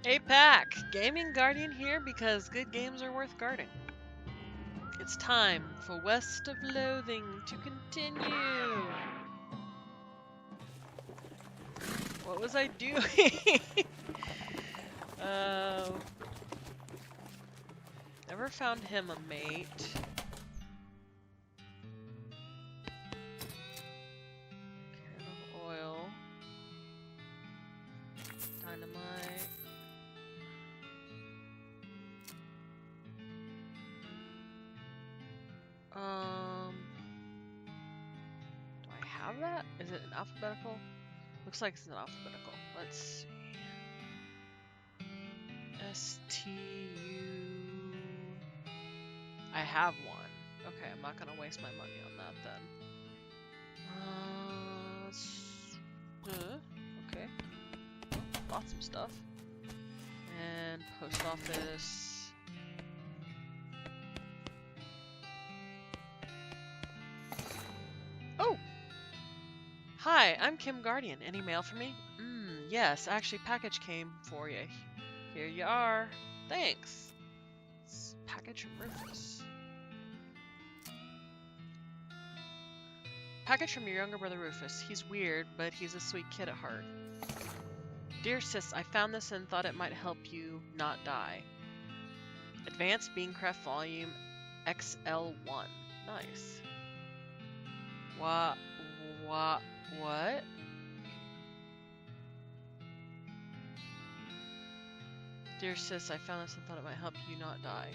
Hey Pack! Gaming Guardian here because good games are worth guarding. It's time for West of Loathing to continue! What was I doing? Never found him a mate. Can of oil. Dynamite. Do I have that? Is it in alphabetical? Looks like it's in alphabetical. Let's see. STU. I have one. Okay, I'm not gonna waste my money on that then. Okay. Bought some stuff. And post office. Oh! Hi, I'm Kim Guardian. Any mail for me? Yes, actually package came for you. Here you are. Thanks. It's package from Rufus. Package from your younger brother Rufus. He's weird, but he's a sweet kid at heart. Dear sis, I found this and thought it might help you not die. Advanced Beancraft Volume XL1. Nice. What? Dear sis, I found this and thought it might help you not die.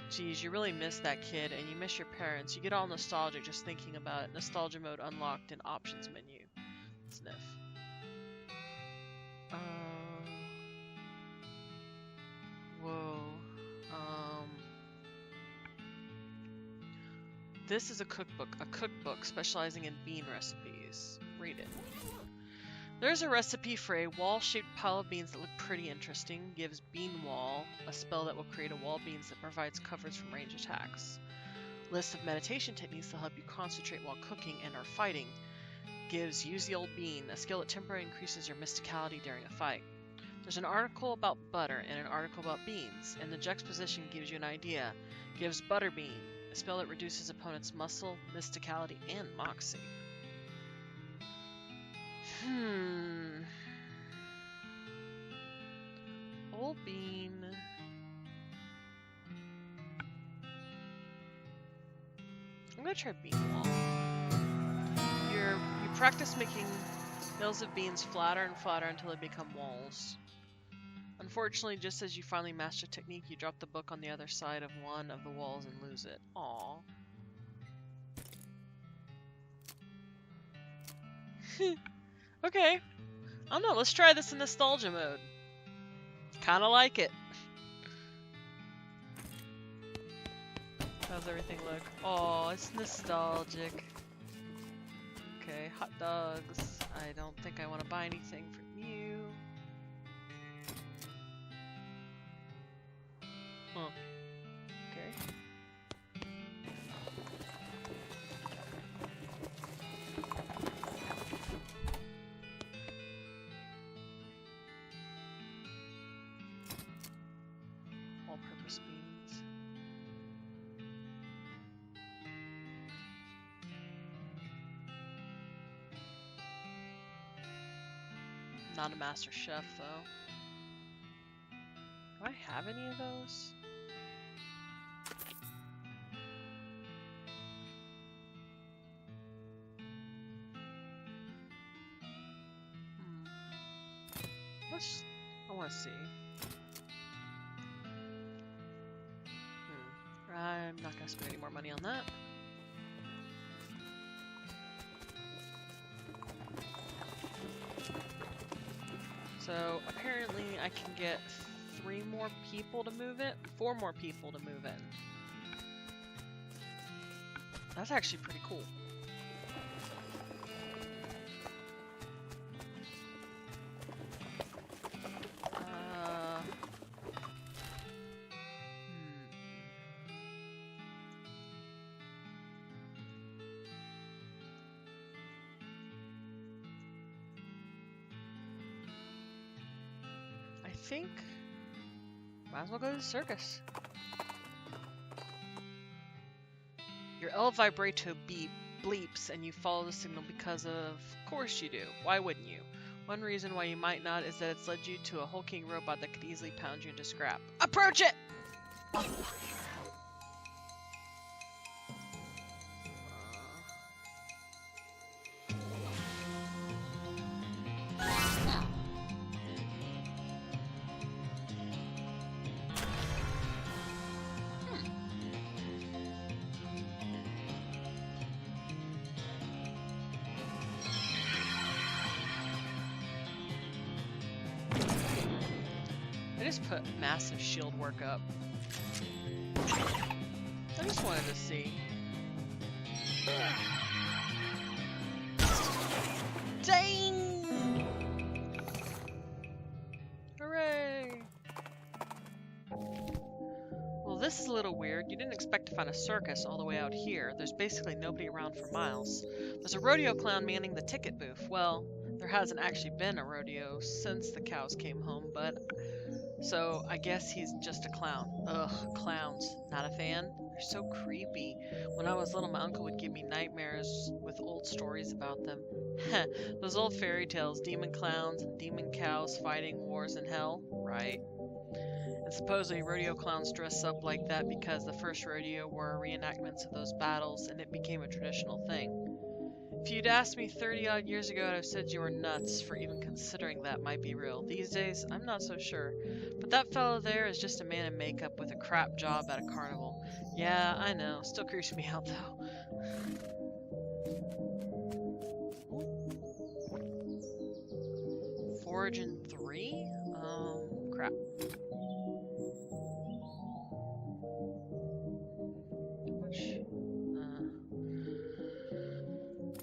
Geez, you really miss that kid, and you miss your parents. You get all nostalgic just thinking about it. Nostalgia mode unlocked in options menu. Sniff. Whoa. This is a cookbook specializing in bean recipes. Read it. There's a recipe for a wall-shaped pile of beans that look pretty interesting. Gives Bean Wall, a spell that will create a wall of beans that provides coverage from range attacks. List of meditation techniques that help you concentrate while cooking and or fighting. Gives Use the Old Bean, a skill that temporarily increases your mysticality during a fight. There's an article about butter and an article about beans, and the juxtaposition gives you an idea. Gives Butterbean, a spell that reduces opponent's muscle, mysticality, and moxie. Old Bean. I'm gonna try Bean Wall. You practice making hills of beans flatter and flatter until they become walls. Unfortunately, just as you finally master technique, you drop the book on the other side of one of the walls and lose it. Aww. Okay. I don't know, let's try this in nostalgia mode. Kinda like it. How's everything look? Oh, it's nostalgic. Okay, hot dogs. I don't think I want to buy anything from you. Huh. Okay. All-purpose beans. Not a master chef, though. Do I have any of those? I want to see. I'm not going to spend any more money on that. So apparently I can get 4 more people to move in. That's actually pretty cool. I think might as well go to the circus. Your L vibrato bleeps and you follow the signal because of course you do. Why wouldn't you? One reason why you might not is that it's led you to a hulking robot that could easily pound you into scrap. Approach it! I just put massive shield work up. I just wanted to see. Dang! Hooray! Well, this is a little weird. You didn't expect to find a circus all the way out here. There's basically nobody around for miles. There's a rodeo clown manning the ticket booth. Well, there hasn't actually been a rodeo since the cows came home, but... So, I guess he's just a clown. Ugh, clowns. Not a fan? They're so creepy. When I was little, my uncle would give me nightmares with old stories about them. Heh, those old fairy tales, demon clowns and demon cows fighting wars in hell. Right. And supposedly rodeo clowns dress up like that because the first rodeo were reenactments of those battles and it became a traditional thing. If you'd asked me 30-odd years ago, I'd have said you were nuts for even considering that might be real. These days, I'm not so sure. But that fellow there is just a man in makeup with a crap job at a carnival. Yeah, I know. Still creeps me out, though. Foraging 3? Crap.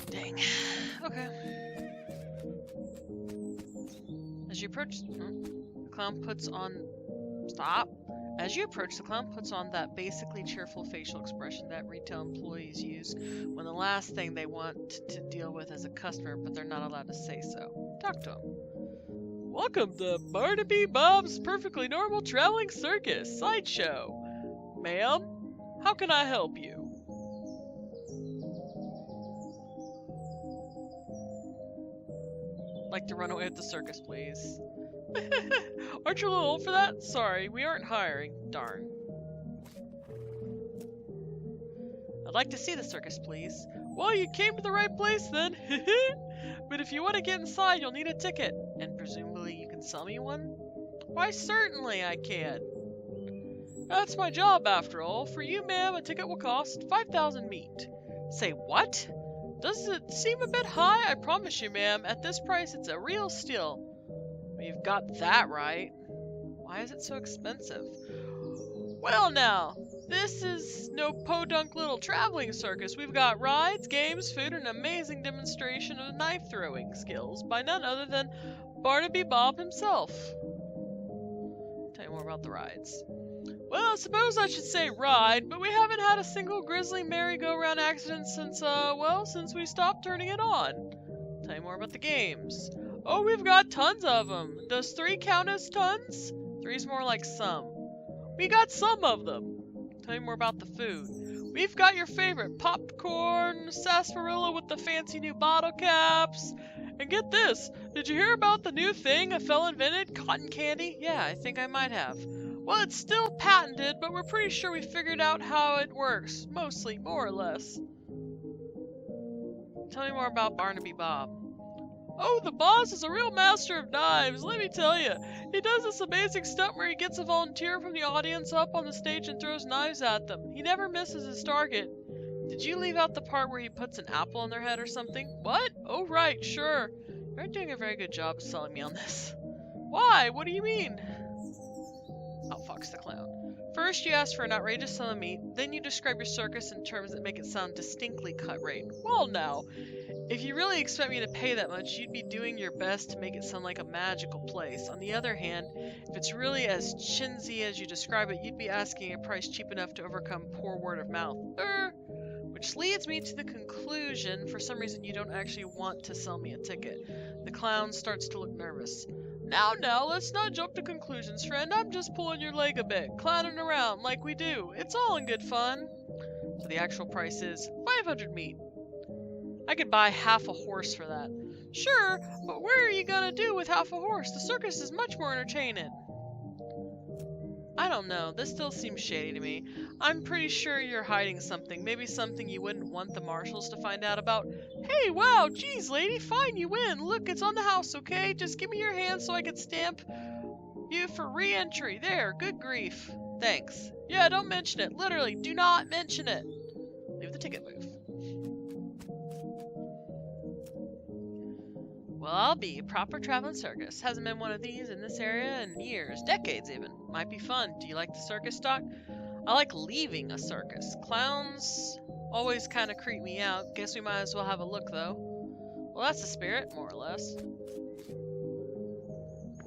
Dang. Okay. As you approach, the clown puts on... Stop! As you approach, the clown puts on that basically cheerful facial expression that retail employees use when the last thing they want to deal with is a customer, but they're not allowed to say so. Talk to him. Welcome to Barnaby Bob's Perfectly Normal Traveling Circus Sideshow. Ma'am, how can I help you? Like to run away with the circus, please. Aren't you a little old for that? Sorry, we aren't hiring. Darn. I'd like to see the circus, please. Well, you came to the right place then. But if you want to get inside, you'll need a ticket. And presumably you can sell me one? Why, certainly I can. That's my job, after all. For you, ma'am, a ticket will cost 5,000 meat. Say what? Does it seem a bit high? I promise you, ma'am, at this price it's a real steal. Well, you've got that right. Why is it so expensive? Well now, this is no podunk little traveling circus. We've got rides, games, food, and an amazing demonstration of knife-throwing skills by none other than Barnaby Bob himself. Tell you more about the rides. Well, I suppose I should say ride, but we haven't had a single grisly merry-go-round accident since we stopped turning it on. Tell you more about the games. Oh, we've got tons of them. Does 3 count as tons? 3's more like some. We got some of them. Tell you more about the food. We've got your favorite popcorn, sarsaparilla with the fancy new bottle caps. And get this, did you hear about the new thing a fella invented, cotton candy? Yeah, I think I might have. Well, it's still patented, but we're pretty sure we figured out how it works. Mostly, more or less. Tell me more about Barnaby Bob. Oh, the boss is a real master of knives, let me tell you. He does this amazing stunt where he gets a volunteer from the audience up on the stage and throws knives at them. He never misses his target. Did you leave out the part where he puts an apple on their head or something? What? Oh, right, sure. You're doing a very good job of selling me on this. Why? What do you mean? Outfox the clown. First, you ask for an outrageous sum of meat, then you describe your circus in terms that make it sound distinctly cut rate. Well, now, if you really expect me to pay that much, you'd be doing your best to make it sound like a magical place. On the other hand, if it's really as chintzy as you describe it, you'd be asking a price cheap enough to overcome poor word of mouth. Which leads me to the conclusion, for some reason you don't actually want to sell me a ticket. The clown starts to look nervous. Now, let's not jump to conclusions, friend. I'm just pulling your leg a bit, clowning around like we do. It's all in good fun. So the actual price is 500 meat. I could buy half a horse for that. Sure, but what are you gonna do with half a horse? The circus is much more entertaining. I don't know. This still seems shady to me. I'm pretty sure you're hiding something. Maybe something you wouldn't want the marshals to find out about. Hey, wow, geez, lady, fine, you win. Look, it's on the house, okay? Just give me your hand so I can stamp you for re-entry. There, good grief. Thanks. Yeah, don't mention it. Literally, do not mention it. Leave the ticket booth. Well, I'll be a proper traveling circus. Hasn't been one of these in this area in years, decades even. Might be fun. Do you like the circus stock? I like leaving a circus. Clowns always kind of creep me out. Guess we might as well have a look, though. Well, that's the spirit, more or less.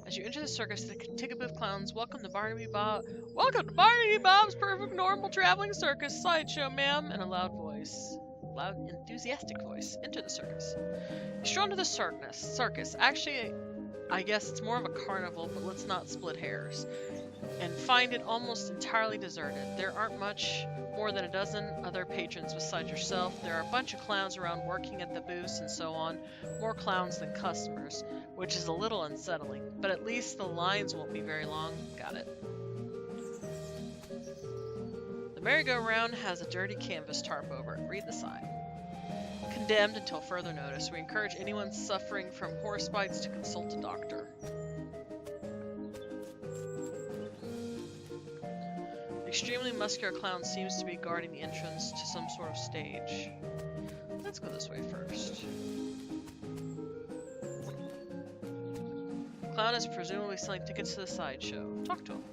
As you enter the circus, the ticket booth clowns, welcome to Barnaby Bob. Welcome to Barnaby Bob's perfect normal traveling circus sideshow, ma'am, in a loud voice. Loud, enthusiastic voice. Enter the circus. You stroll into the circus. Actually, I guess it's more of a carnival, but let's not split hairs. And find it almost entirely deserted. There aren't much more than a dozen other patrons besides yourself. There are a bunch of clowns around working at the booths and so on. More clowns than customers, which is a little unsettling. But at least the lines won't be very long. Got it. The merry-go-round has a dirty canvas tarp over it. Read the sign. Condemned until further notice. We encourage anyone suffering from horse bites to consult a doctor. An extremely muscular clown seems to be guarding the entrance to some sort of stage. Let's go this way first. The clown is presumably selling tickets to the sideshow. Talk to him.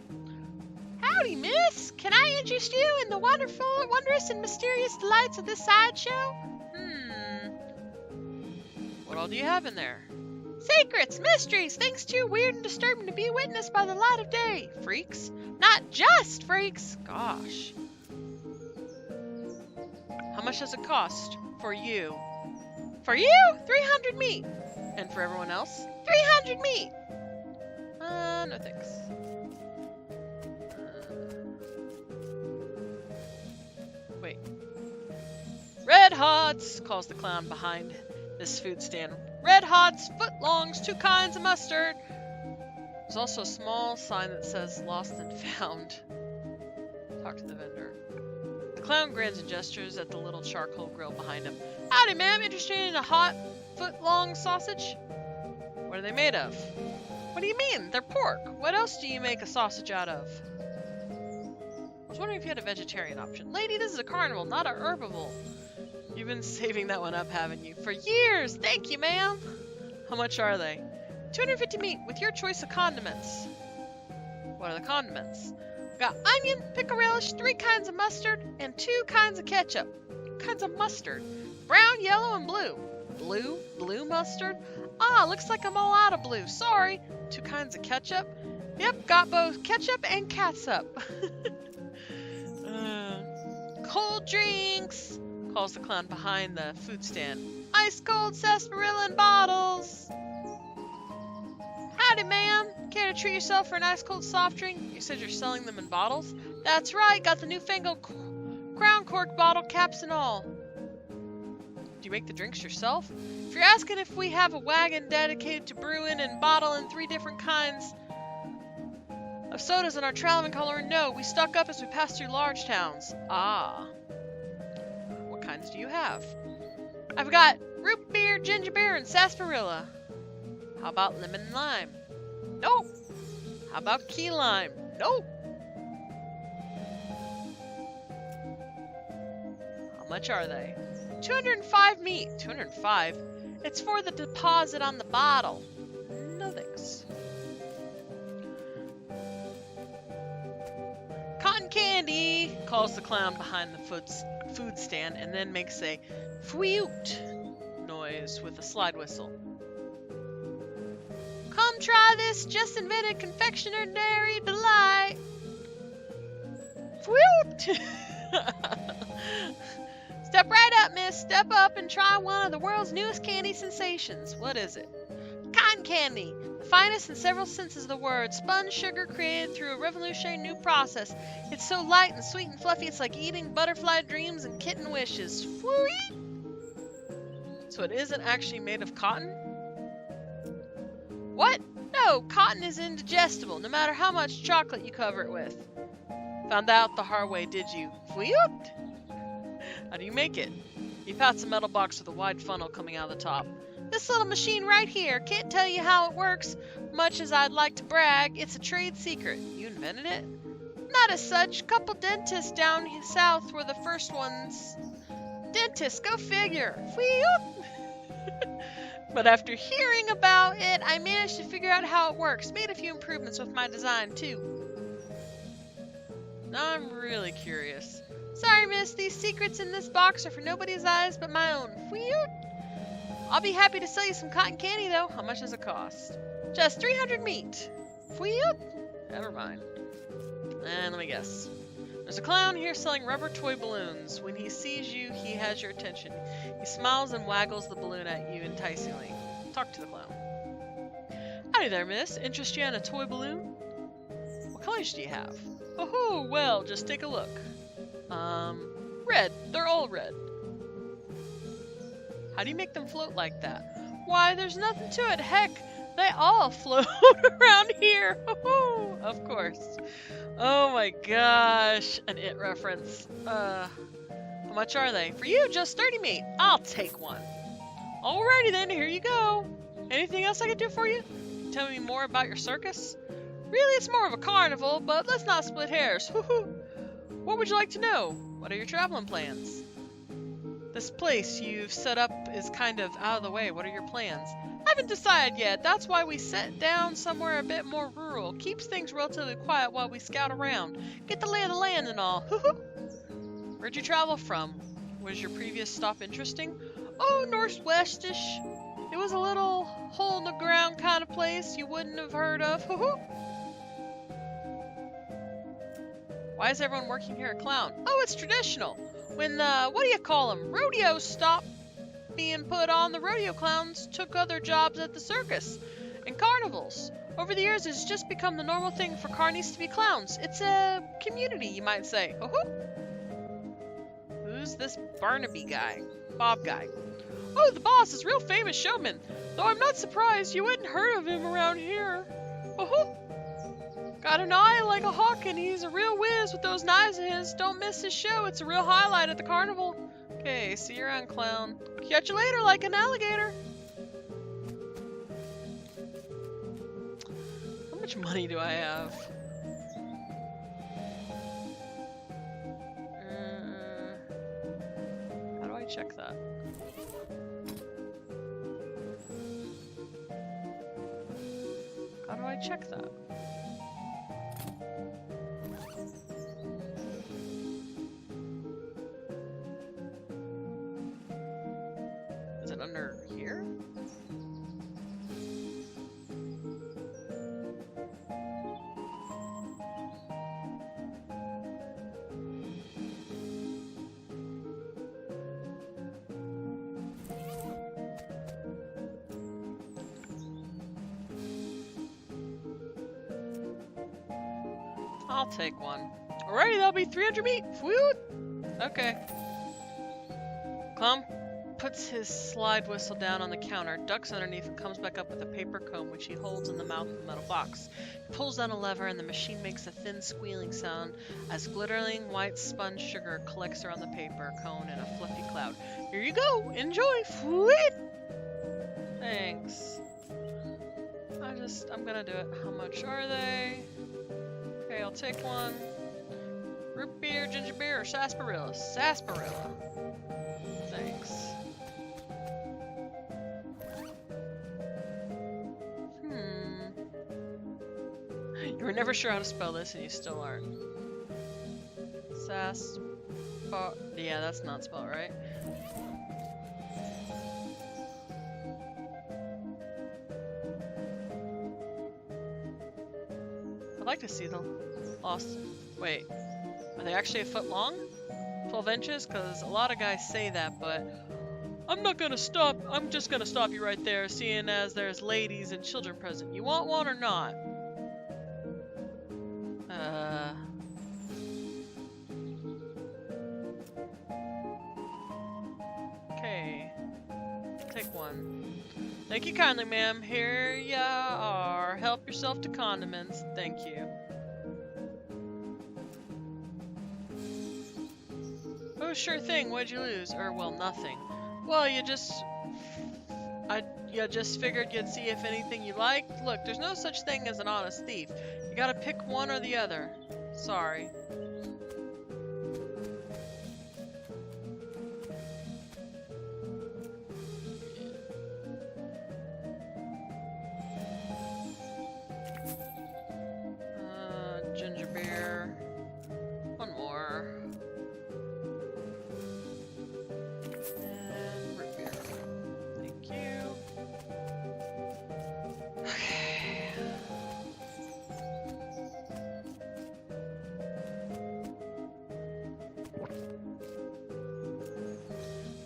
Howdy, miss! Can I interest you in the wonderful, wondrous, and mysterious delights of this sideshow? What all do you have in there? Secrets, mysteries, things too weird and disturbing to be witnessed by the light of day. Freaks? Not just freaks! Gosh. How much does it cost? For you. For you? 300 meat. And for everyone else? 300 meat. No thanks. Wait. Red Hots, calls the clown behind this food stand. Red Hots, footlongs, 2 kinds of mustard. There's also a small sign that says lost and found. Talk to the vendor. The clown grins and gestures at the little charcoal grill behind him. Howdy, ma'am. Interested in a hot foot-long sausage? What are they made of? What do you mean? They're pork. What else do you make a sausage out of? I was wondering if you had a vegetarian option. Lady, this is a carnival, not a herbivore. You've been saving that one up, haven't you? For years! Thank you, ma'am! How much are they? 250 meat with your choice of condiments. What are the condiments? We've got onion, pickle relish, 3 kinds of mustard, and 2 kinds of ketchup. Kinds of mustard. Brown, yellow, and blue. Blue? Blue mustard? Ah, looks like I'm all out of blue. Sorry. 2 kinds of ketchup? Yep, got both ketchup and catsup. Cold drinks! Calls the clown behind the food stand. Ice cold sarsaparilla in bottles. Howdy, ma'am. Care to treat yourself for an ice cold soft drink? You said you're selling them in bottles? That's right. Got the newfangled crown cork bottle, caps and all. Do you make the drinks yourself? If you're asking if we have a wagon dedicated to brewing and bottling 3 different kinds of sodas in our traveling color, no. We stock up as we pass through large towns. Ah. What kinds do you have? I've got root beer, ginger beer, and sarsaparilla. How about lemon and lime? Nope. How about key lime? Nope. How much are they? 205 meat. 205? It's for the deposit on the bottle. No thanks. Cotton candy, calls the clown behind the food stand, and then makes a fweet noise with a slide whistle. Come try this just invented confectionery delight. Fweet! Step right up, miss. Step up and try one of the world's newest candy sensations. What is it? Cotton candy. The finest in several senses of the word. Spun sugar created through a revolutionary new process. It's so light and sweet and fluffy, it's like eating butterfly dreams and kitten wishes. Fwee! So it isn't actually made of cotton? What? No, cotton is indigestible, no matter how much chocolate you cover it with. Found out the hard way, did you? Fweet! How do you make it? You pats a metal box with a wide funnel coming out of the top. This little machine right here. Can't tell you how it works, much as I'd like to brag. It's a trade secret. You invented it? Not as such. Couple dentists down south were the first ones. Dentists, go figure. But after hearing about it, I managed to figure out how it works. Made a few improvements with my design, too. Now I'm really curious. Sorry, miss. These secrets in this box are for nobody's eyes but my own. I'll be happy to sell you some cotton candy, though. How much does it cost? Just 300 meat. Never mind. And let me guess. There's a clown here selling rubber toy balloons. When he sees you, he has your attention. He smiles and waggles the balloon at you enticingly. Talk to the clown. Howdy there, miss. Interest you in a toy balloon? What colors do you have? Oh, well, just take a look. Red. They're all red. How do you make them float like that? Why, there's nothing to it. Heck, they all float around here. Of course. Oh my gosh. An It reference. How much are they? For you, just 30 meat. I'll take one. Alrighty then, here you go. Anything else I can do for you? Tell me more about your circus? Really, it's more of a carnival, but let's not split hairs. What would you like to know? What are your traveling plans? This place you've set up is kind of out of the way. What are your plans? I haven't decided yet. That's why we set down somewhere a bit more rural. Keeps things relatively quiet while we scout around. Get the lay of the land and all. Where'd you travel from? Was your previous stop interesting? Oh, northwestish. It was a little hole-in-the-ground kind of place you wouldn't have heard of. Why is everyone working here a clown? Oh, it's traditional. When, what do you call them? Rodeos stopped being put on, the rodeo clowns took other jobs at the circus and carnivals. Over the years, it's just become the normal thing for carnies to be clowns. It's a community, you might say. Who's this Barnaby guy? Bob guy? Oh, the boss is a real famous showman. Though I'm not surprised you wouldn't heard of him around here. Got an eye like a hawk and he's a real whiz with those knives of his. Don't miss his show. It's a real highlight at the carnival. Okay, see you around, clown. Catch you later like an alligator. How much money do I have? How do I check that? How do I check that? Is it under here? I'll take one. Alrighty, that'll be 300 meat. Whoop. Okay. Clown puts his slide whistle down on the counter, ducks underneath, and comes back up with a paper comb, which he holds in the mouth of the metal box. He pulls down a lever, and the machine makes a thin squealing sound as glittering white spun sugar collects around the paper cone in a fluffy cloud. Here you go! Enjoy! Whoop. Thanks. I'm gonna do it. How much are they? Okay, I'll take one. Root beer, ginger beer, or sarsaparilla? Sarsaparilla. Thanks. You were never sure how to spell this, and you still aren't. Yeah, that's not spelled right. I'd like to see the lost. Wait, are they actually a foot long? 12 inches? Because a lot of guys say that, but I'm just gonna stop you right there, seeing as there's ladies and children present. You want one or not? Okay. Take one. Thank you kindly, ma'am. Here ya are. Help yourself to condiments. Thank you. Oh, sure thing. What'd you lose? Well, nothing. Well, you just figured you'd see if anything you liked. Look, there's no such thing as an honest thief. You gotta pick one or the other. Sorry. Ginger beer. One more. And root beer. Thank you. Okay.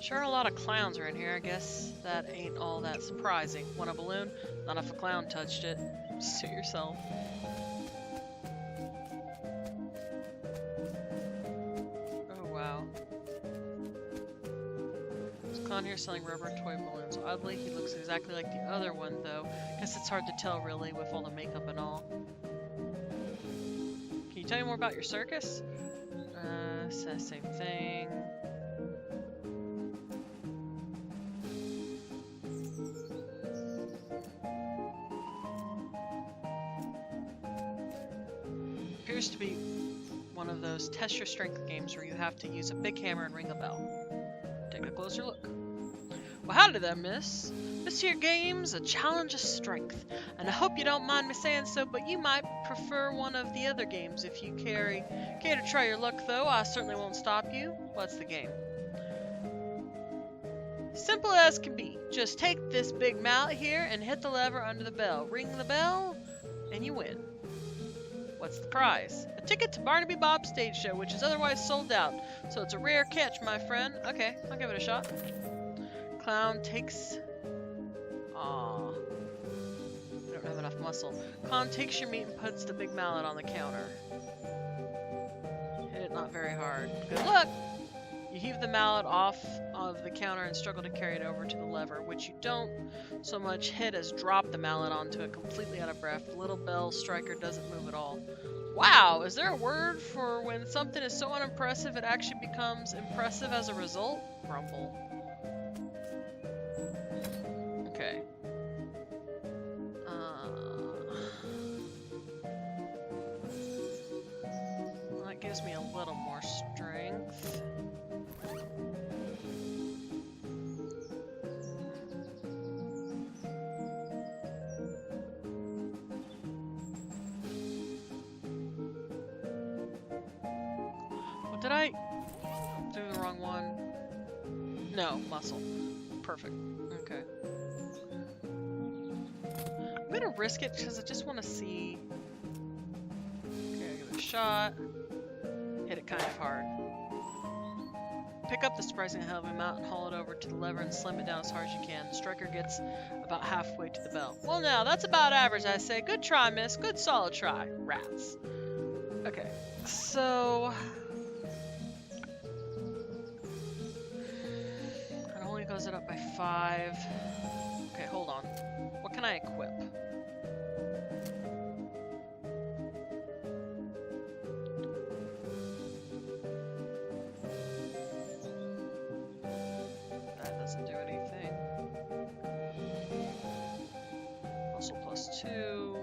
Sure, a lot of clowns are in here. I guess that ain't all that surprising. Want a balloon? Not if a clown touched it. Suit yourself. Here selling rubber toy balloons. Oddly, he looks exactly like the other one, though. Guess it's hard to tell, really, with all the makeup and all. Can you tell me more about your circus? Says same thing. Appears to be one of those test your strength games where you have to use a big hammer and ring a bell. Take a closer look. Well, howdy there, miss. This here game's a challenge of strength, and I hope you don't mind me saying so, but you might prefer one of the other games if you care to try your luck, though. I certainly won't stop you. What's the game? Simple as can be. Just take this big mallet here and hit the lever under the bell. Ring the bell, and you win. What's the prize? A ticket to Barnaby Bob's stage show, which is otherwise sold out. So it's a rare catch, my friend. Okay, I'll give it a shot. Clown takes... Aww. I don't have enough muscle. Clown takes your meat and puts the big mallet on the counter. Hit it not very hard. Good luck! You heave the mallet off of the counter and struggle to carry it over to the lever, which you don't so much hit as drop the mallet onto it, completely out of breath. The little bell striker doesn't move at all. Wow, is there a word for when something is so unimpressive it actually becomes impressive as a result? Grumble. Okay. Well, that gives me a little more strength. Did I do the wrong one? No, muscle. Perfect. Okay. I'm gonna risk it because I just want to see. Okay, I'll give it a shot. Hit it kind of hard. Pick up the surprisingly heavy amount and haul it over to the lever and slam it down as hard as you can. The striker gets about halfway to the bell. Well, now, that's about average, I say. Good try, miss. Good solid try. Rats. Okay, so... goes it up by 5. Okay, hold on. What can I equip? That doesn't do anything. Muscle plus 2.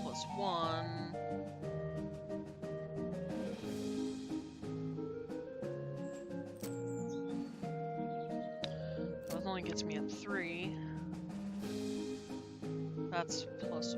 Plus 1. That only gets me at 3. That's +1.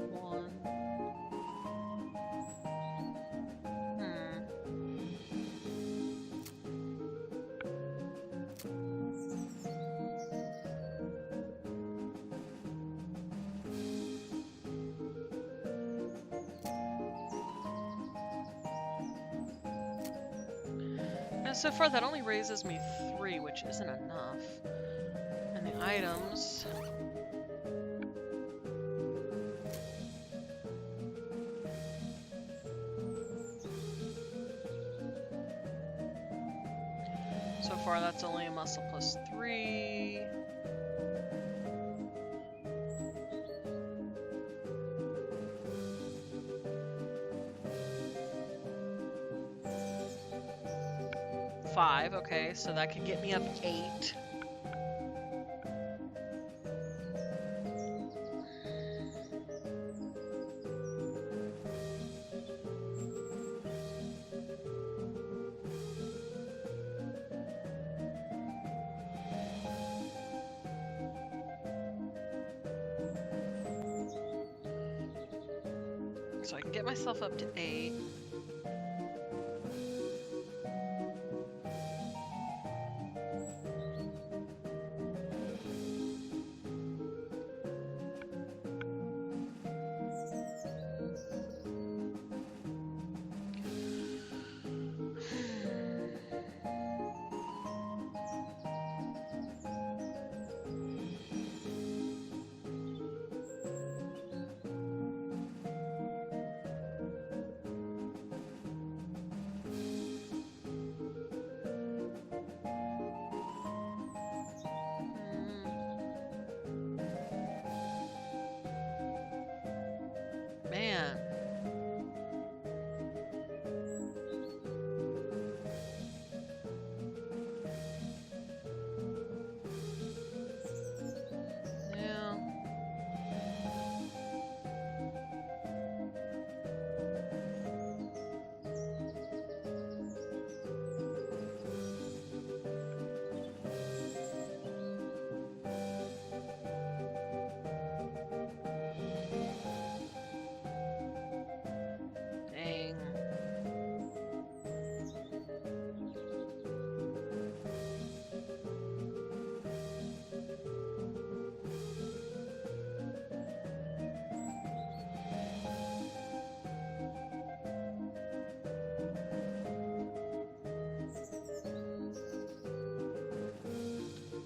And so far that only raises me 3, which isn't enough. And the items... So far that's only a muscle +3. Five, okay, so that could get me up 8. So I can get myself up to 8. Man. Yeah. Dang.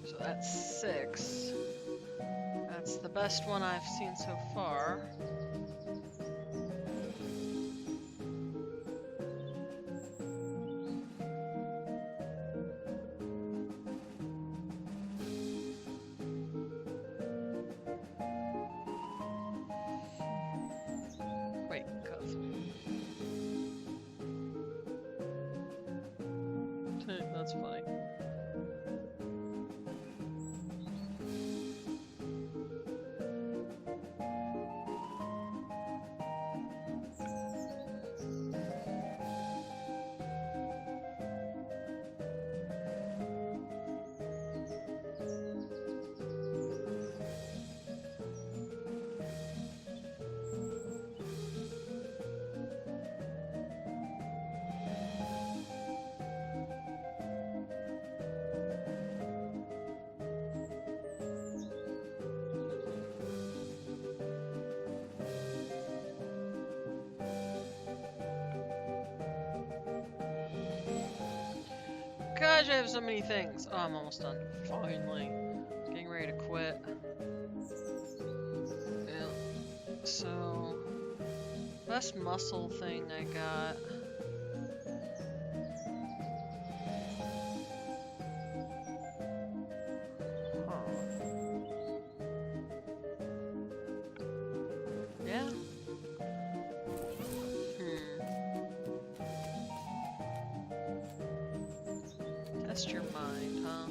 So that's 6. That's the best one I've seen so far. Wait, cuff. That's funny. Gosh, I have so many things. Oh, I'm almost done. Finally. Getting ready to quit. Yeah. So, best muscle thing I got. Yeah. Test your mind, huh?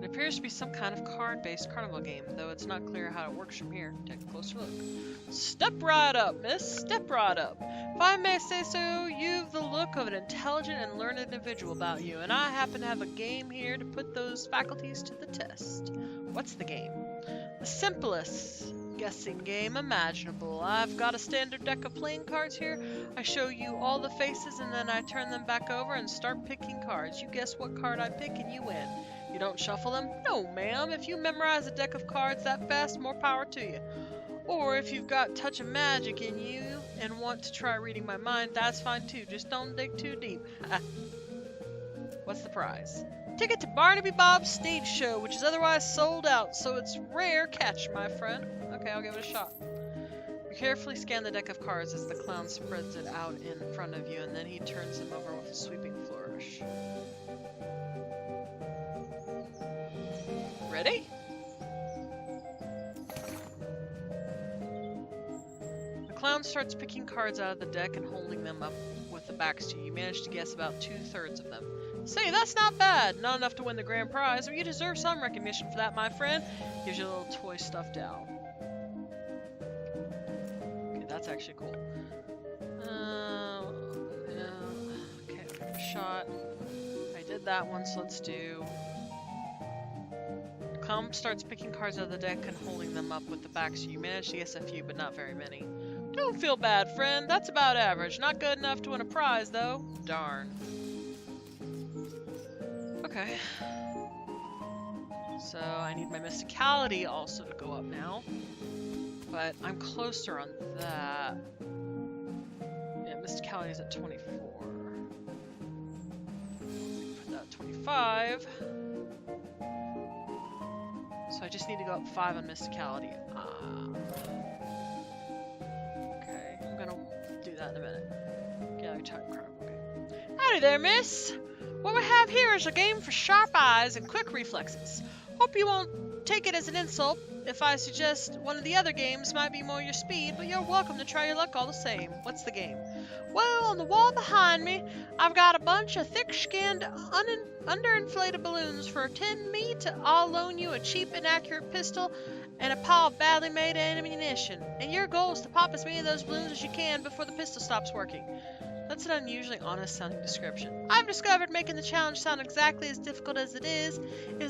It appears to be some kind of card-based carnival game, though it's not clear how it works from here. Take a closer look. Step right up, miss! Step right up! If I may say so, you've the look of an intelligent and learned individual about you, and I happen to have a game here to put those faculties to the test. What's the game? The simplest guessing game imaginable. I've got a standard deck of playing cards here. I show you all the faces and then I turn them back over and start picking cards. You guess what card I pick and you win. You don't shuffle them? No, ma'am. If you memorize a deck of cards that fast, more power to you. Or if you've got touch of magic in you and want to try reading my mind, that's fine too. Just don't dig too deep. What's the prize? Ticket to Barnaby Bob's stage show, which is otherwise sold out, so it's rare catch, my friend. Okay, I'll give it a shot. You carefully scan the deck of cards as the clown spreads it out in front of you, and then he turns them over with a sweeping flourish. Ready? The clown starts picking cards out of the deck and holding them up with the backs to you. You manage to guess about 2/3 of them. Say, that's not bad. Not enough to win the grand prize, but you deserve some recognition for that, my friend. Gives you a little toy stuffed owl. Okay, that's actually cool. Yeah. Okay, I'll give it a shot. I did that one, so let's do... The clown starts picking cards out of the deck and holding them up with the backs to you. You manage to guess a few, but not very many. Don't feel bad, friend. That's about average. Not good enough to win a prize, though. Darn. Okay. So I need my mysticality also to go up now. But I'm closer on that. Yeah, mysticality is at 24. Put that at 25. So I just need to go up 5 on mysticality. Okay, I'm gonna do that in a minute. Yeah, type crap. Okay. Howdy there, miss! What we have here is a game for sharp eyes and quick reflexes. Hope you won't take it as an insult if I suggest one of the other games might be more your speed, but you're welcome to try your luck all the same. What's the game? Well, on the wall behind me, I've got a bunch of thick-skinned, underinflated balloons. For 10 meat, I'll loan you a cheap, inaccurate pistol and a pile of badly made ammunition. And your goal is to pop as many of those balloons as you can before the pistol stops working. That's an unusually honest-sounding description. I've discovered making the challenge sound exactly as difficult as it is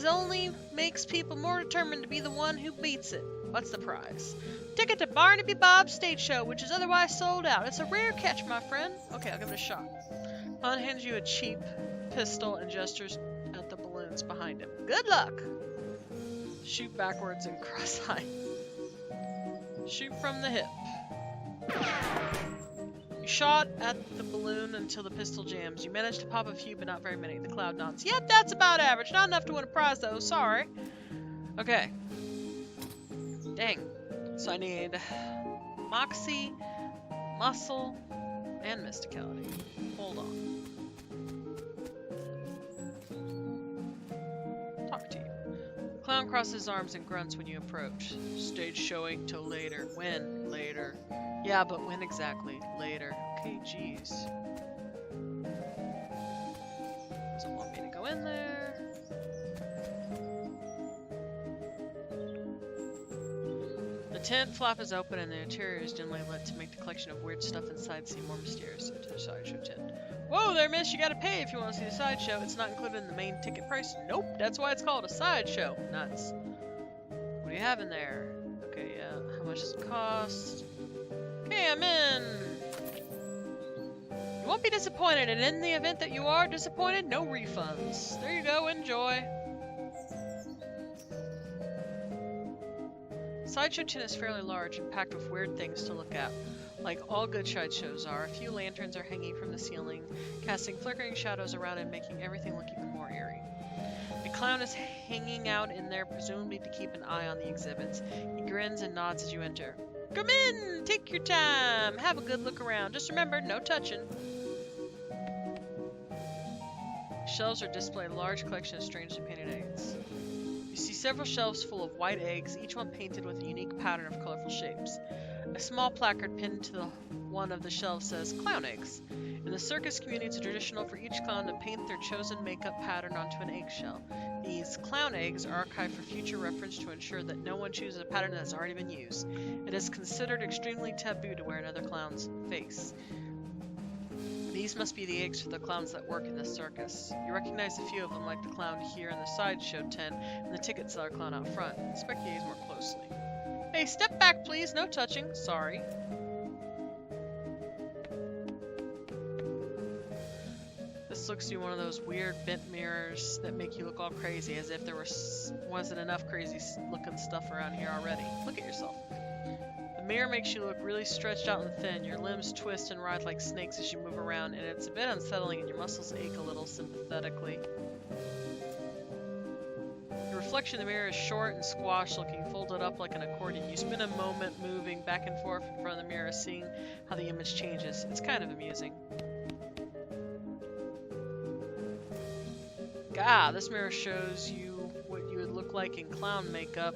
only makes people more determined to be the one who beats it. What's the prize? Ticket to Barnaby Bob's stage show, which is otherwise sold out. It's a rare catch, my friend. Okay, I'll give it a shot. Han hands you a cheap pistol and gestures at the balloons behind him. Good luck! Shoot backwards and cross-eyed. Shoot from the hip. You shot at the balloon until the pistol jams. You managed to pop a few, but not very many. The cloud nods. Yep, that's about average. Not enough to win a prize, though. Sorry. Okay. Dang. So I need Moxie, Muscle, and Mysticality. Hold on. Talk to you. Clown crosses his arms and grunts when you approach. Stage showing till later. When? Later. Yeah, but when exactly? Later. Okay, jeez. Doesn't want me to go in there. The tent flap is open and the interior is dimly lit to make the collection of weird stuff inside seem more mysterious. Into the sideshow tent. Whoa there, miss! You gotta pay if you want to see the sideshow. It's not included in the main ticket price. Nope, that's why it's called a sideshow. Nuts. What do you have in there? Okay, yeah. How much does it cost? Okay, I'm in! You won't be disappointed, and in the event that you are disappointed, no refunds. There you go, enjoy! Sideshow tent is fairly large and packed with weird things to look at. Like all good sideshows are, a few lanterns are hanging from the ceiling, casting flickering shadows around and making everything look even more eerie. A clown is hanging out in there, presumably to keep an eye on the exhibits. He grins and nods as you enter. Come in! Take your time! Have a good look around. Just remember, no touching. Shelves are displaying a large collection of strangely painted eggs. You see several shelves full of white eggs, each one painted with a unique pattern of colorful shapes. A small placard pinned to one of the shelves says, Clown eggs. In the circus community, it's traditional for each clown to paint their chosen makeup pattern onto an eggshell. These clown eggs are archived for future reference to ensure that no one chooses a pattern that has already been used. It is considered extremely taboo to wear another clown's face. These must be the eggs for the clowns that work in this circus. You recognize a few of them, like the clown here in the sideshow tent and the ticket seller clown out front. Inspect the eggs more closely. Hey, step back, please. No touching. Sorry. This looks to be one of those weird bent mirrors that make you look all crazy, as if there wasn't enough crazy looking stuff around here already. Look at yourself. The mirror makes you look really stretched out and thin. Your limbs twist and writhe like snakes as you move around, and it's a bit unsettling and your muscles ache a little sympathetically. The reflection in the mirror is short and squashed looking, folded up like an accordion. You spend a moment moving back and forth in front of the mirror, seeing how the image changes. It's kind of amusing. God, this mirror shows you what you would look like in clown makeup.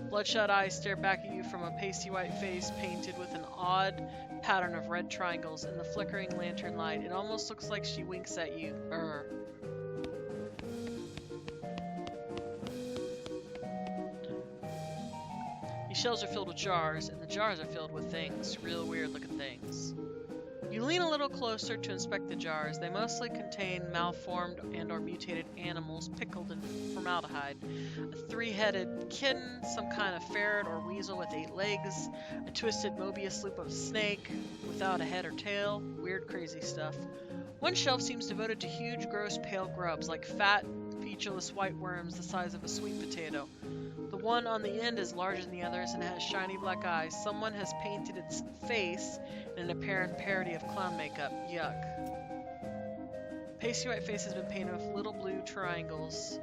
Bloodshot eyes stare back at you from a pasty white face painted with an odd pattern of red triangles in the flickering lantern light. It almost looks like she winks at you. These shelves are filled with jars, and the jars are filled with things. Real weird looking things. You lean a little closer to inspect the jars. They mostly contain malformed and or mutated animals pickled in formaldehyde. A three-headed kitten, some kind of ferret or weasel with 8 legs, a twisted Mobius loop of snake without a head or tail. Weird, crazy stuff. One shelf seems devoted to huge, gross, pale grubs, like fat, featureless white worms the size of a sweet potato. The one on the end is larger than the others and has shiny black eyes. Someone has painted its face in an apparent parody of clown makeup. Yuck. Pasty white face has been painted with little blue triangles.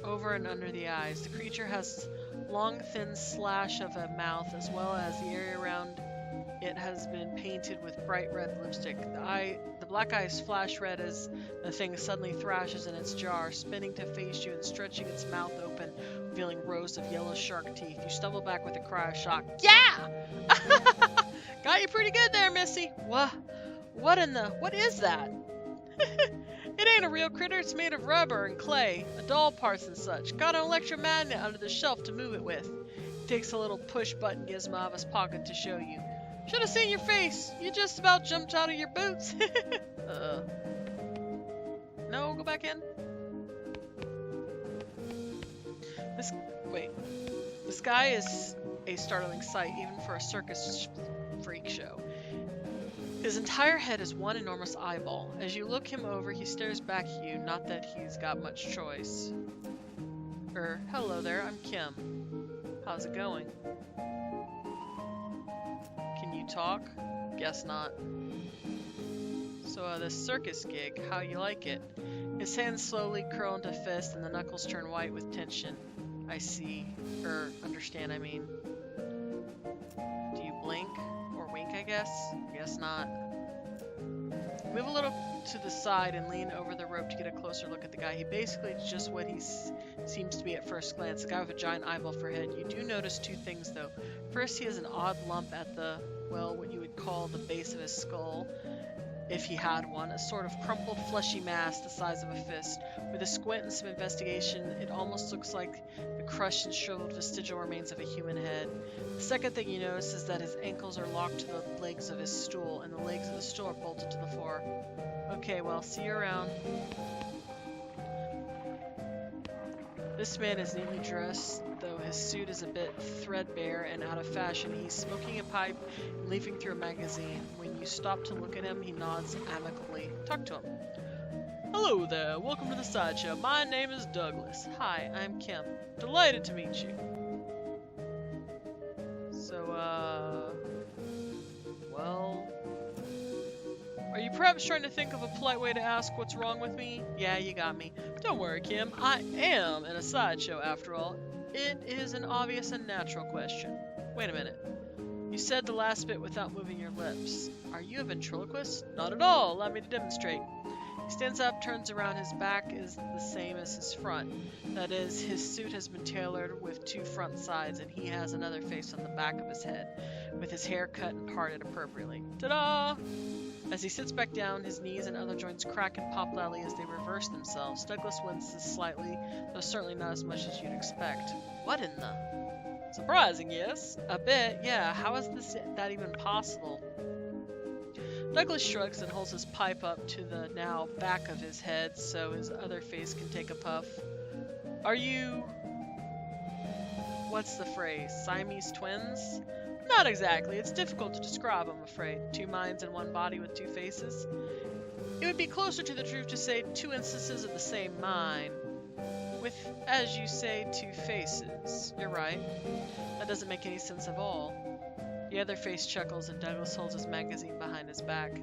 Over and under the eyes. The creature has long, thin slash of a mouth, as well as the area around it has been painted with bright red lipstick. The black eyes flash red as the thing suddenly thrashes in its jar, spinning to face you and stretching its mouth open, revealing rows of yellow shark teeth. You stumble back with a cry of shock. Yeah! Got you pretty good there, Missy. What is that? It ain't a real critter. It's made of rubber and clay, doll parts and such. Got an electromagnet under the shelf to move it with. He takes a little push button gizmo out of his pocket to show you. Should have seen your face. You just about jumped out of your boots. No, go back in. This guy is a startling sight, even for a circus freak show. His entire head is one enormous eyeball. As you look him over, he stares back at you, not that he's got much choice. Hello there, I'm Kim. How's it going? Can you talk? Guess not. So, this circus gig, how you like it? His hands slowly curl into fist and the knuckles turn white with tension. I see. Understand, I mean. Do you blink? Or wink, I guess? Guess not. Move a little to the side and lean over the rope to get a closer look at the guy. He basically is just what he seems to be at first glance. A guy with a giant eyeball for a head. You do notice 2 things, though. First, he has an odd lump at the, well, what you would call the base of his skull, if he had one. A sort of crumpled, fleshy mass the size of a fist. With a squint and some investigation, it almost looks like the crushed and shriveled vestigial remains of a human head. The second thing you notice is that his ankles are locked to the legs of his stool, and the legs of the stool are bolted to the floor. Okay, well, see you around. This man is neatly dressed, though his suit is a bit threadbare and out of fashion. He's smoking a pipe and leafing through a magazine. When you stop to look at him, he nods amicably. Talk to him. Hello there, welcome to the sideshow. My name is Douglas. Hi, I'm Kim. Delighted to meet you. So, well... Are you perhaps trying to think of a polite way to ask what's wrong with me? Yeah, you got me. Don't worry, Kim. I am in a sideshow, after all. It is an obvious and natural question. Wait a minute. You said the last bit without moving your lips. Are you a ventriloquist? Not at all. Allow me to demonstrate. He stands up, turns around. His back is the same as his front. That is, his suit has been tailored with 2 front sides, and he has another face on the back of his head, with his hair cut and parted appropriately. Ta-da! As he sits back down, his knees and other joints crack and pop loudly as they reverse themselves. Douglas winces slightly, though certainly not as much as you'd expect. What in the... Surprising, yes? A bit, yeah. How is that even possible? Douglas shrugs and holds his pipe up to the now back of his head so his other face can take a puff. Are you... What's the phrase? Siamese twins? Not exactly. It's difficult to describe, I'm afraid. 2 minds in one body with 2 faces. It would be closer to the truth to say 2 instances of the same mind. With, as you say, 2 faces. You're right. That doesn't make any sense at all. The other face chuckles and Douglas holds his magazine behind his back.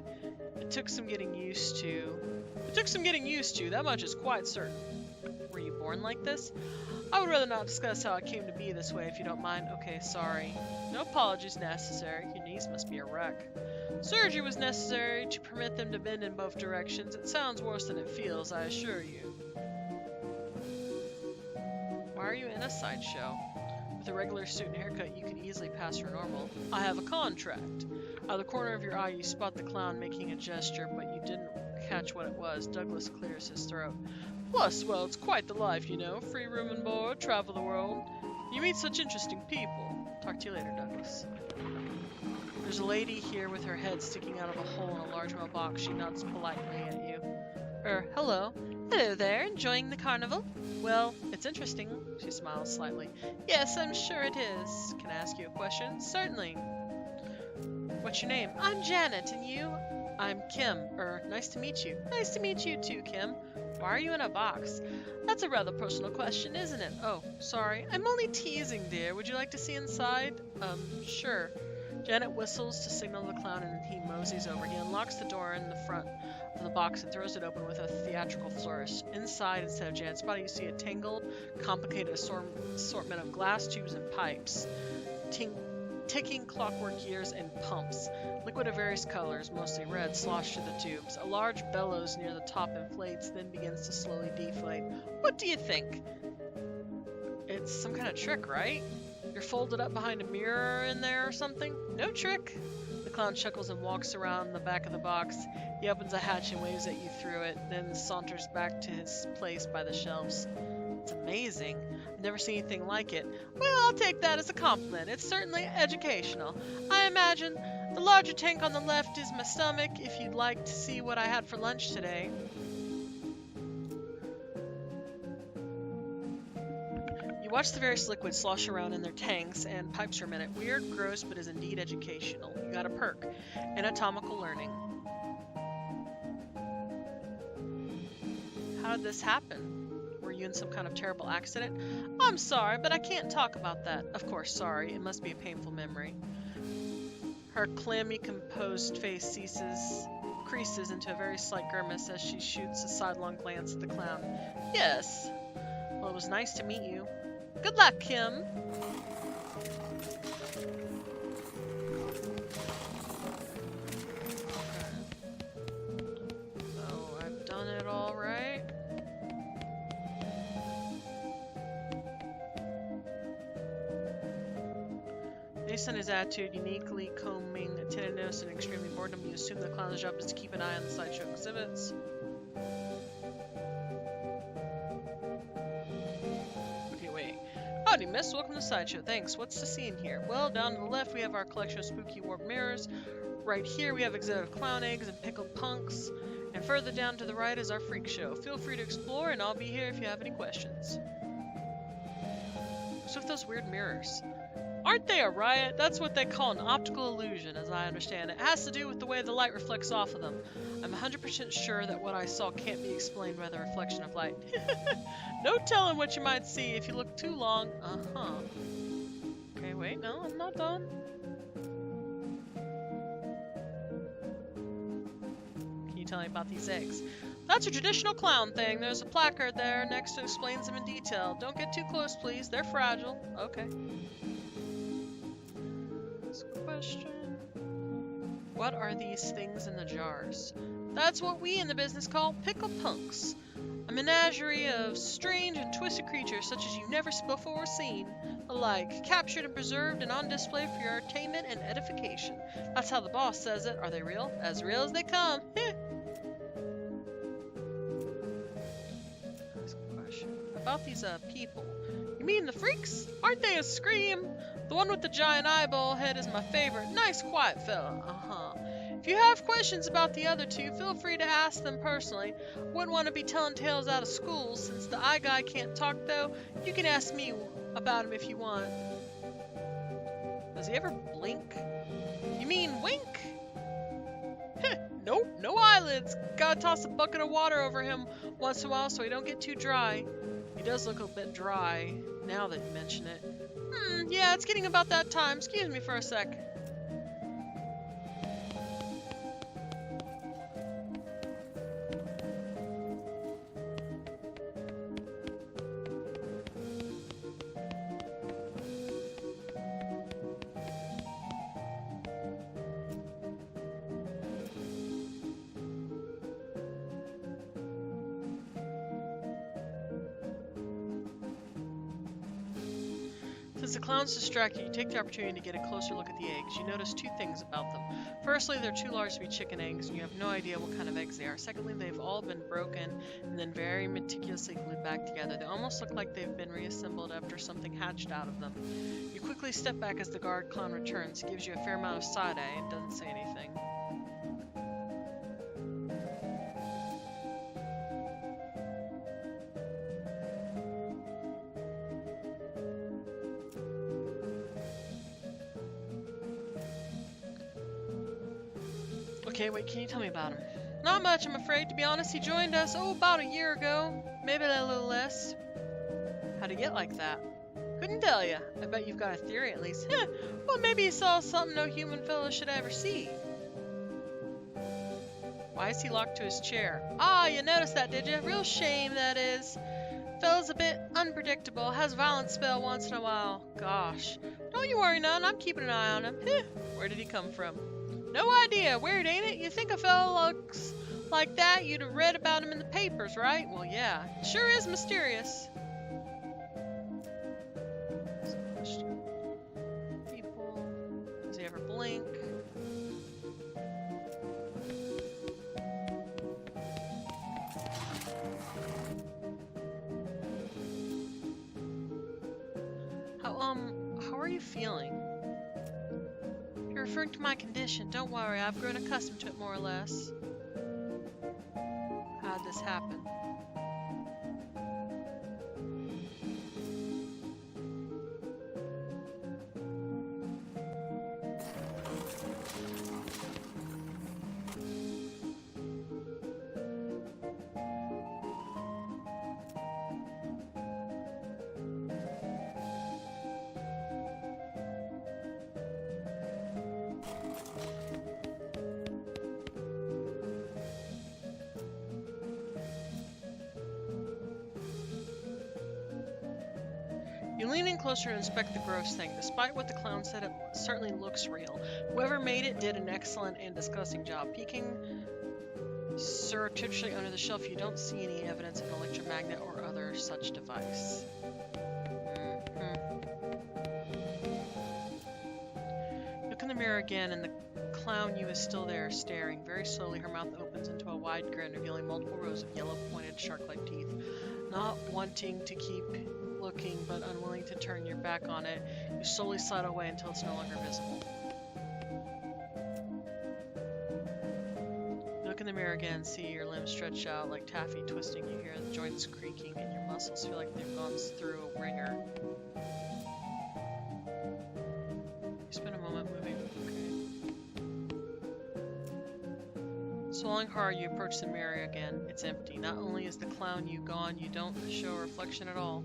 It took some getting used to. That much is quite certain. Were you born like this? I would rather not discuss how I came to be this way, if you don't mind. Okay, sorry. No apologies necessary. Your knees must be a wreck. Surgery was necessary to permit them to bend in both directions. It sounds worse than it feels, I assure you. Why are you in a sideshow? With a regular suit and haircut, you could easily pass for normal. I have a contract. Out of the corner of your eye, you spot the clown making a gesture, but you didn't catch what it was. Douglas clears his throat. Plus, well, it's quite the life, you know. Free room and board, travel the world. You meet such interesting people. Talk to you later, Douglas. There's a lady here with her head sticking out of a hole in a large metal box. She nods politely at you. Hello. Hello there, enjoying the carnival? Well, it's interesting. She smiles slightly. Yes, I'm sure it is. Can I ask you a question? Certainly. What's your name? I'm Janet, and you? I'm Kim. Nice to meet you. Nice to meet you too, Kim. Why are you in a box? That's a rather personal question, isn't it? Oh, sorry. I'm only teasing, dear. Would you like to see inside? Sure. Janet whistles to signal the clown and he moseys over. He unlocks the door in the front of the box and throws it open with a theatrical flourish. Inside, instead of Janet's body, you see a tangled, complicated assortment of glass tubes and pipes. Ticking clockwork gears and pumps. Liquid of various colors, mostly red, slosh through the tubes. A large bellows near the top inflates, then begins to slowly deflate. What do you think? It's some kind of trick, right? You're folded up behind a mirror in there or something? No trick. The clown chuckles and walks around the back of the box. He opens a hatch and waves at you through it, then saunters back to his place by the shelves. It's amazing. I've never seen anything like it. Well, I'll take that as a compliment. It's certainly educational. I imagine the larger tank on the left is my stomach, if you'd like to see what I had for lunch today. You watch the various liquids slosh around in their tanks and pipes for a minute. Weird, gross, but is indeed educational. You got a perk. Anatomical learning. How did this happen? Were you in some kind of terrible accident? I'm sorry, but I can't talk about that. Of course, sorry. It must be a painful memory. Her clammy, composed face creases into a very slight grimace as she shoots a sidelong glance at the clown. Yes. Well, it was nice to meet you. Good luck, Kim. So, I've done it all right. Based on his attitude, uniquely combing, attentiveness, and extremely boredom, you assume the clown's job is to keep an eye on the sideshow exhibits. Okay, wait. Howdy, miss. Welcome to the sideshow. Thanks. What's the scene here? Well, down to the left, we have our collection of spooky warped mirrors. Right here, we have exhibit of clown eggs and pickled punks. And further down to the right is our freak show. Feel free to explore, and I'll be here if you have any questions. What's with those weird mirrors? Aren't they a riot? That's what they call an optical illusion, as I understand it. It has to do with the way the light reflects off of them. I'm 100% sure that what I saw can't be explained by the reflection of light. No telling what you might see if you look too long. Uh-huh. Okay, wait, no, I'm not done. Can you tell me about these eggs? That's a traditional clown thing. There's a placard there next to explains them in detail. Don't get too close, please. They're fragile. Okay. Question. What are these things in the jars? That's what we in the business call pickle punks. A menagerie of strange and twisted creatures such as you've never before seen. Alike, captured and preserved and on display for your entertainment and edification. That's how the boss says it. Are they real? As real as they come. Question. About these people. You mean the freaks? Aren't they a scream? The one with the giant eyeball head is my favorite. Nice, quiet fella. Uh-huh. If you have questions about the other two, feel free to ask them personally. Wouldn't want to be telling tales out of school. Since the eye guy can't talk, though, you can ask me about him if you want. Does he ever blink? You mean wink? Nope, no eyelids. Gotta toss a bucket of water over him once in a while so he don't get too dry. He does look a bit dry, now that you mention it. Yeah, it's getting about that time. Excuse me for a sec. Since the clowns distract you, you take the opportunity to get a closer look at the eggs. You notice two things about them. Firstly, they're too large to be chicken eggs, and you have no idea what kind of eggs they are. Secondly, they've all been broken and then very meticulously glued back together. They almost look like they've been reassembled after something hatched out of them. You quickly step back as the guard clown returns. He gives you a fair amount of side-eye and doesn't say anything. Okay, wait, can you tell me about him? Not much, I'm afraid. To be honest, he joined us, about a year ago. Maybe a little less. How'd he get like that? Couldn't tell ya. I bet you've got a theory at least. Well, maybe he saw something no human fellow should ever see. Why is he locked to his chair? Ah, you noticed that, did you? Real shame, that is. Fella's a bit unpredictable. Has a violent spell once in a while. Gosh. Don't you worry none, I'm keeping an eye on him. Where did he come from? No idea. Weird, ain't it? You think a fella looks like that, you'd have read about him in the papers, right? Well, yeah. It sure is mysterious. People. Does he ever blink? How are you feeling? You're referring to my condition. Don't worry, I've grown accustomed to it more or less. How'd this happen? You lean in closer to inspect the gross thing. Despite what the clown said, it certainly looks real. Whoever made it did an excellent and disgusting job. Peeking surreptitiously under the shelf, you don't see any evidence of an electromagnet or other such device. Look in the mirror again, and the clown you is still there, staring. Very slowly, her mouth opens into a wide grin, revealing multiple rows of yellow, pointed, shark-like teeth. Not wanting to keep looking, but unwilling to turn your back on it, you slowly slide away until it's no longer visible. Look in the mirror again, see your limbs stretch out like taffy twisting. You hear the joints creaking and your muscles feel like they've gone through a wringer. You spend a moment moving. Okay. Swallowing hard, you approach the mirror again. It's empty. Not only is the clown you gone, you don't show a reflection at all.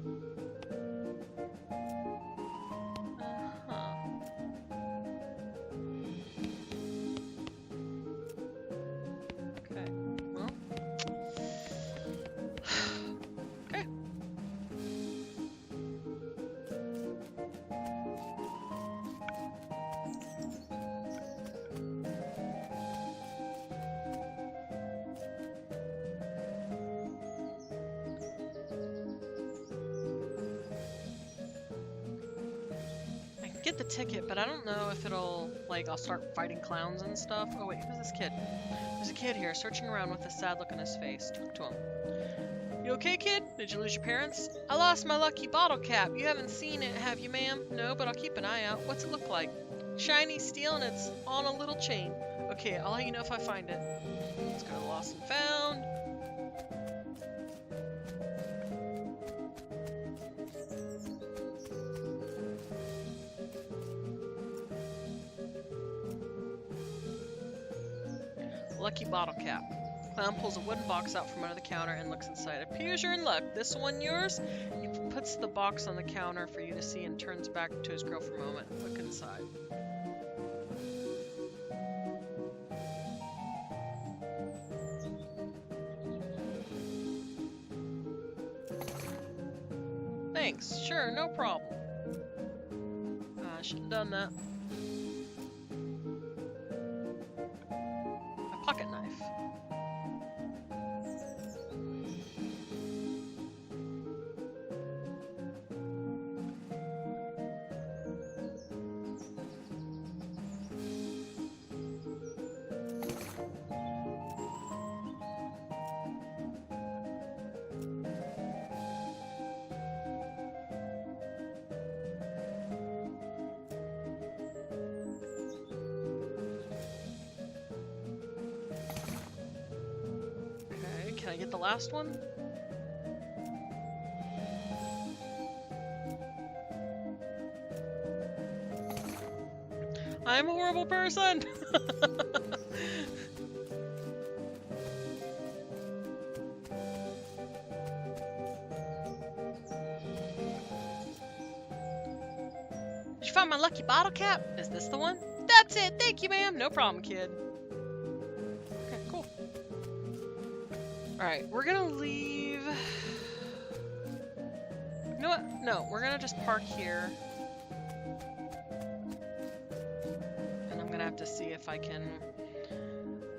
Get the ticket, but I don't know if it'll, like, I'll start fighting clowns and stuff. Oh wait, who's this kid? There's a kid here, searching around with a sad look on his face. Talk to him. You okay, kid? Did you lose your parents? I lost my lucky bottle cap. You haven't seen it, have you, ma'am? No, but I'll keep an eye out. What's it look like? Shiny steel and it's on a little chain. Okay, I'll let you know if I find it. Let's go to Lost and Found. Lucky bottle cap. Clown pulls a wooden box out from under the counter and looks inside. Appears you're in luck. This one yours? He puts the box on the counter for you to see and turns back to his girl for a moment. Look inside. Thanks. Sure, no problem. I should have done that. A pocket knife. Can I get the last one? I'm a horrible person! Did you find my lucky bottle cap? Is this the one? That's it! Thank you, ma'am! No problem, kid. Okay, cool. Alright, we're gonna leave... You know what? No, we're gonna just park here. And I'm gonna have to see if I can...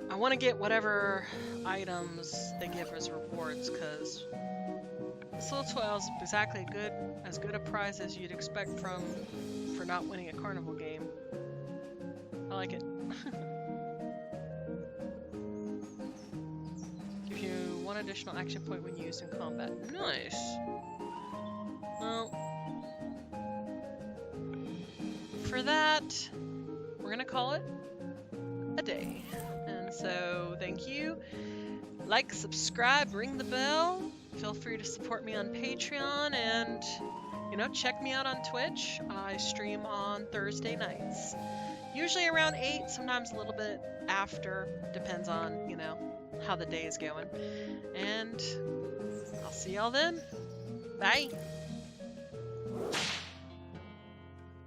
I want to get whatever items they give as rewards, because this little toy is exactly as good a prize as you'd expect for not winning a carnival game. I like it. Give you 1 additional action point when used in combat. Nice. Well, for that, we're gonna call it a day. And so, thank you. Like, subscribe, ring the bell. Feel free to support me on Patreon, and check me out on Twitch. I stream on Thursday nights. Usually around 8, sometimes a little bit after. Depends on, how the day is going. And I'll see y'all then. Bye.